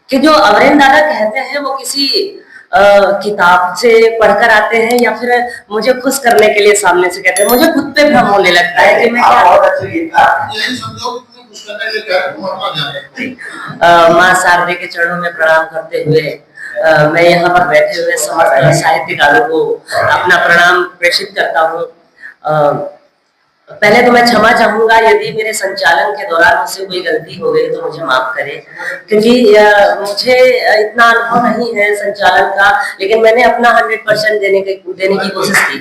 कि जो अमरेंद्र दादा कहते हैं वो किसी किताब से पढ़कर आते हैं या फिर मुझे खुश करने के लिए सामने से कहते हैं। मुझे खुद पे भ्रम होने लगता है कि मैं क्या बहुत अच्छी गीतकार माँ शारदे के चरणों में प्रणाम करते हुए मैं यहाँ पर बैठे हुए समस्त साहित्यकारों को अपना प्रणाम प्रेषित करता हूँ। पहले तो मैं क्षमा चाहूंगा यदि मेरे संचालन के दौरान मुझसे कोई गलती हो गई तो मुझे माफ करें, क्योंकि मुझे इतना अनुभव नहीं है संचालन का, लेकिन मैंने अपना 100% देने की कोशिश की।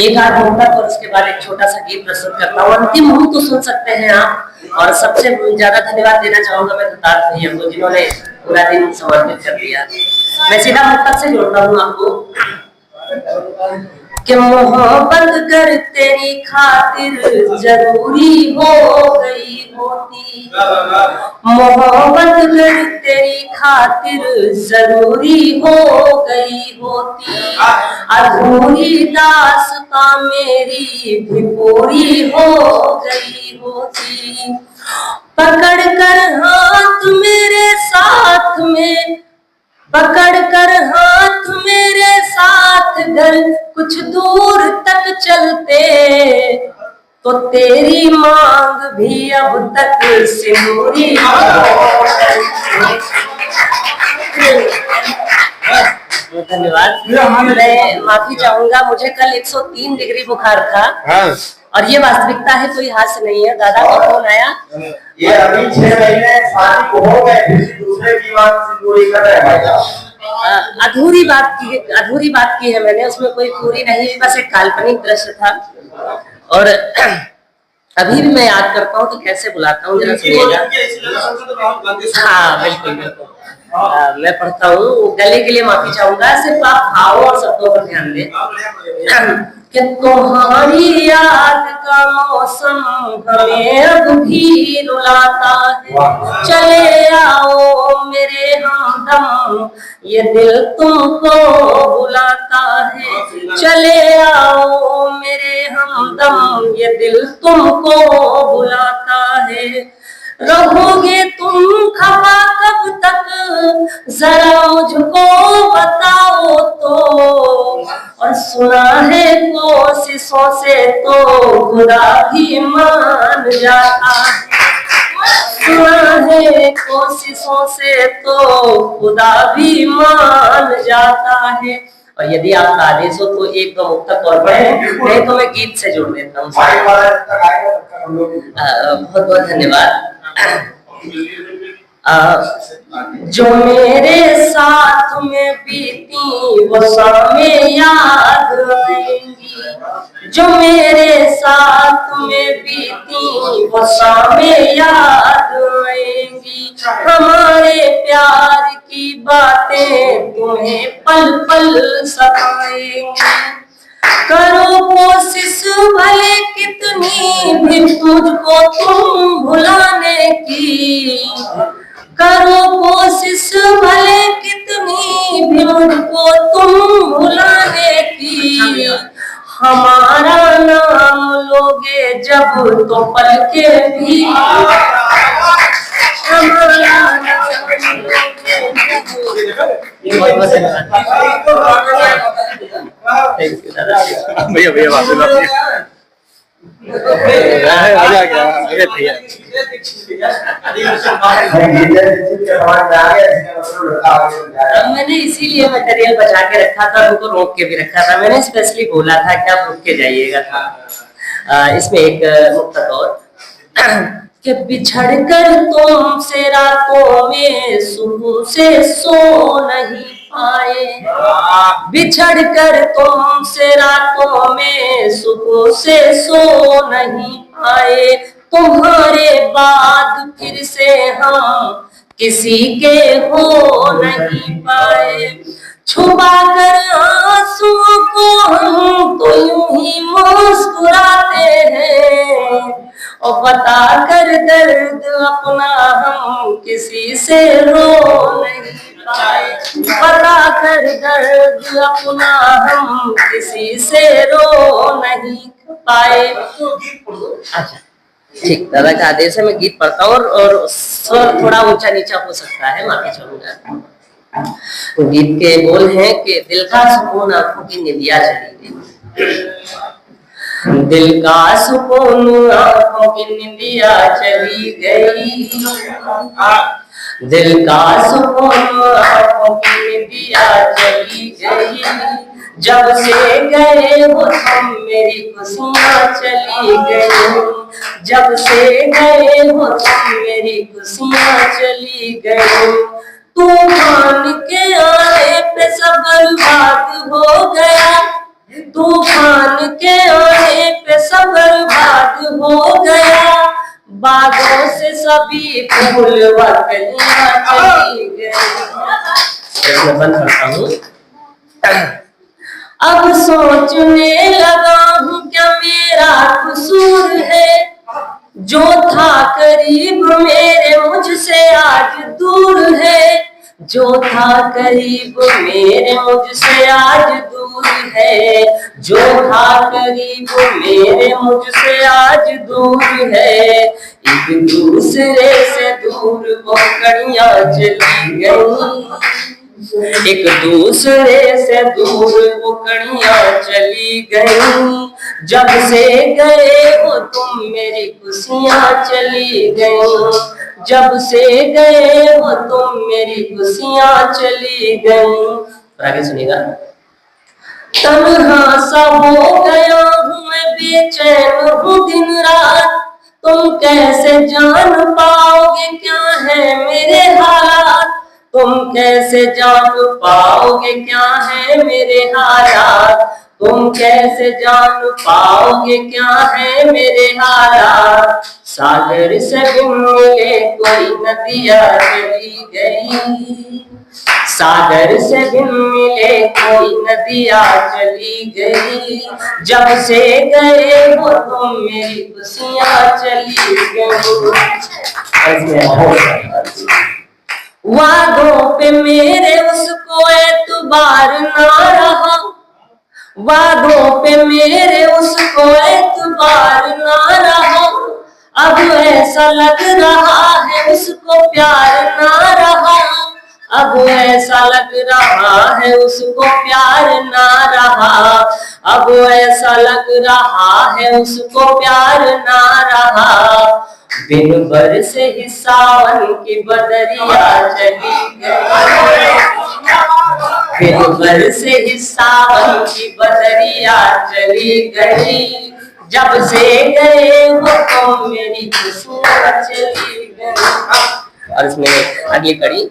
एक आध मुक्तक और उसके बाद एक छोटा सा गीत प्रस्तुत करता हूँ। अंतिम मुंह तो सुन सकते हैं आप, और सबसे ज्यादा धन्यवाद देना चाहूंगा मैं दत्तात्रेय भैया को, जिन्होंने पूरा दिन समर्पित कर दिया। मैं सीधा मुक्तक से जोड़ता हूँ आपको कि मोहब्बत कर तेरी खातिर जरूरी हो गई होती, मोहब्बत कर तेरी खातिर जरूरी हो गई होती, अधूरी दास्तां मेरी भी पूरी हो गई होती। पकड़ कर हाथ मेरे साथ में, पकड़ कर हाथ मेरे साथ घर कुछ दूर तक चलते, तो तेरी मांग भी अब तक सिंदूरी। धन्यवाद। मैं माफी चाहूंगा, मुझे कल 103 डिग्री बुखार था और ये वास्तविकता है, कोई हास्य नहीं है। दादा का फोन आया, ये अभी 6 महीने शादी को हो गए, दूसरे की बात सिंदूरी कर रहे हैं भाई। अधूरी बात की है मैंने, उसमें कोई पूरी नहीं, बस एक काल्पनिक दृश्य था। और अभी भी मैं याद करता हूँ तो कैसे बुलाता हूँ, जरा सुनिएगा। हाँ बिल्कुल बिल्कुल। मैं पढ़ता हूँ, गले के लिए माफी चाहूंगा, सिर्फ आप भाव और शब्दों पर ध्यान दें। कि तुम्हारी याद का मौसम हमें अब भी रुलाता है, चले आओ मेरे हमदम ये दिल तुमको बुलाता है, चले आओ मेरे हमदम ये दिल तुमको बुलाता है। रहोगे तुम खफा कब तक जरा मुझको बताओ तो, और सुना है कोशिशों से तो खुदा भी मान जाता है, सुना है कोशिशों से तो खुदा भी मान जाता है। और यदि आपका आदेश हो तो एक दो मुक्तक और पढ़े, नहीं तो मैं गीत से जोड़ देता हूँ। बहुत बहुत धन्यवाद। जो मेरे साथ में बीती वो शामें याद आएंगी, जो मेरे साथ में बीती वो शामें याद आएंगी, हमारे प्यार की बातें तुम्हें पल पल सताएंगी। करो कोशिश भले कितनी भी मुझको तुम भुलाने की, करो कोशिश भले कितनी भी मुझको तुम भुलाने की, हमारा नाम लोगे जब तो पल के भी, हमारा नाम भैया भैया मैंने इसीलिए मटेरियल बचा के रखा था, उनको रोक के भी रखा था। मैंने स्पेशली बोला था कि आप रुक के जाइएगा। इसमें एक मुक्तक और कि बिछड़ कर तुमसे रातों में सुबह से सो नहीं पाए, बिछड़ कर तुमसे रातों में सुबह से सो नहीं पाए, तुम्हारे बाद फिर से हम किसी के हो नहीं पाए। छुपा कर आंसुओं को हम तो यूं ही मुस्कुराते हैं, और बता कर दर्द अपना हम किसी से रो नहीं पाए, बता कर दर्द अपना हम किसी से रो नहीं पाए। अच्छा, ठीक, दादा का आदेश है, मैं गीत पढ़ता हूँ और स्वर थोड़ा ऊंचा नीचा हो सकता है, माफी चाहूंगा। तो गीत के बोल हैं कि दिल का सुकून आंखों की निंदिया चली गई, दिल का सुकून आंखों की निंदिया चली गई, दिल का सुकून आंखों की निंदिया चली गई, जब से गए हो तुम मेरी खुशियाँ चली गई, जब से गए हो तुम मेरी खुशियाँ चली गई, तूफान के आने पे सब बर्बाद हो गया, तूफान के आने पे सब बर्बाद हो गया, बागों से सभी फूल व कलियां चली गई। मैं बंद करता हूँ। अब सोचने लगा हूँ क्या मेरा कसूर है, जो था करीब मेरे मुझसे आज दूर है, जो था करीब मेरे मुझसे आज दूर है, जो था करीब मेरे मुझसे आज दूर है, एक दूसरे से दूर वो कड़ियां चली गई, एक दूसरे से दूर वो कड़ियां चली गई, जब से गए हो तुम मेरी खुशियां चली गई, जब से गए हो तुम मेरी खुशियां चली गई। आगे सुनिएगा। तन्हा सा हो गया हूँ मैं, बेचैन हूँ दिन रात, तुम कैसे जान पाओगे क्या है मेरे हालात, तुम कैसे जान पाओगे क्या है मेरे हालात, तुम कैसे जान पाओगे क्या है मेरे हालात, सागर से बिन मिले कोई नदियाँ चली गई, सागर से बिन मिले कोई नदियाँ चली गई, जब से गए हो तुम मेरी खुशियाँ चली गई। वादों पे मेरे उसको एतबार ना रहा, वादों पे मेरे उसको एतबार ना रहा, अब ऐसा लग रहा है उसको प्यार ना रहा, अब ऐसा लग रहा है उसको प्यार ना रहा, अब ऐसा लग रहा है उसको प्यार ना रहा, बिन भर से ही सावन की बदरिया चली गई, बिन भर से ही सावन की बदरिया चली गई, जब से गए वो तुम मेरी खुशियाँ चली गई। और इसमें अगली कड़ी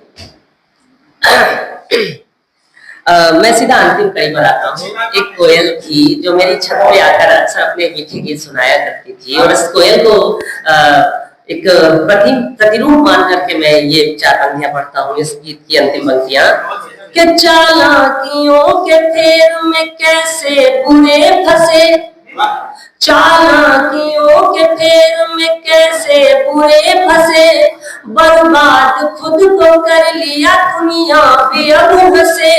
मैं सीधा अंतिम कड़ी पर आता हूँ। एक कोयल थी जो मेरी छत पे आकर अक्सर अपने मीठे गीत सुनाया करती थी, और इस कोयल को एक प्रतिरूप मान करके मैं ये 4 पंक्तियां पढ़ता हूँ, इस गीत की अंतिम पंक्तियां। कि चालाकियों के फेर में कैसे बुरे फंसे, चालाकियों के फेर में कैसे बुरे फंसे, बर्बाद खुद को कर लिया दुनिया भी अब हंसे,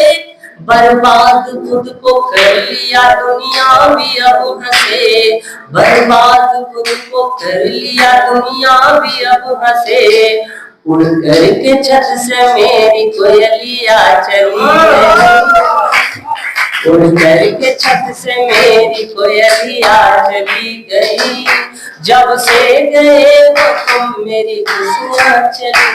बर्बाद खुद को कर लिया दुनिया भी अब हंसे, बर्बाद खुद को कर लिया दुनिया भी अब हंसे, उड़ करके छत से मेरी कोयलिया चली गई, उड़ करके छत से मेरी कोयलिया चली गई, जब से गए वो तुम मेरी खुशियाँ चली।